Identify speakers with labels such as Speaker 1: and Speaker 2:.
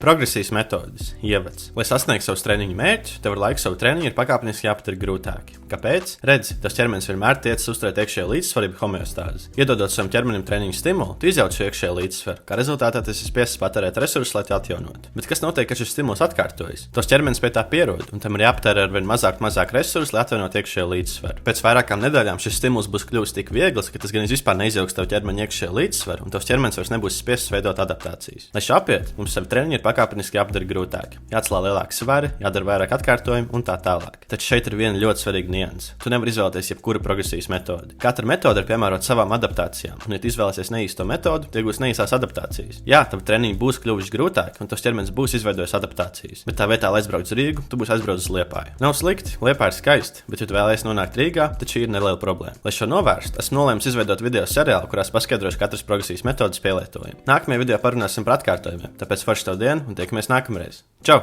Speaker 1: Progresijas metodes, ievads. Lai sasniegtu savus treniņu mērķus, tev ar laiku savu treniņu ir pakāpeniski jāpadara grūtāki. Kāpēc? Redzi, tas ķermenis vienmēr tiecas uzturēt iekšējo līdzsvaru, homeostāzi. Iedodot savam ķermenim treniņu stimulu, tu izjauc šo iekšējo līdzsvaru, kā rezultātā tas ir spiests patērēt resursus, lai to atjaunotu. Bet kas notiek, kad šis stimuls atkārtojas? Tos ķermenis pie tā pierod, un tam ir jāpatērē ar vien mazāk resursus, lai atjaunotu iekšējo līdzsvaru. Pēc vairākām nedēļām šis stimuls būs kļuvis tik viegls, ka tas gan vispār neizjauks tavu ķermeņa iekšējo līdzsvaru, un tavs ķermenis vairs nebūs spiests veidot adaptācijas. Lai šo apiet, mums savu treniņu ir pakāpeniski jāpadara grūtāk, jāatcelā lielāki svari, jādara vairāk atkārtojumu un tā tālāk. Taču šeit ir viena ļoti svarīga nianse. Tu nevari izvēlēties jebkuru progresijas metodi. Katra metode ir piemērota savām adaptācijām, un, ja tu izvēlēsies neīsto metodu, tad iegūsi neīstās adaptācijas. Jā, tavi treniņi būs kļuvuši grūtāki, un tavs ķermenis būs izveidojis adaptācijas, bet tā vietā, lai aizbrauktu uz Rīgu, tu būsi aizbraucis uz Liepāju. Nav slikti, Liepāja ir skaisti, bet, ja tu vēlēsies nonākt Rīgā, tad šī ir neliela problēma. Lai šo novērstu, esmu nolēmis izveidot video seriālu, kurās paskaidrošu katras progresijas metodas pielietojumu. Nākamajā video parunāsim par atkārtojumiem, tāpēc forši tev dienu un tiekamies nākamreiz. Čau!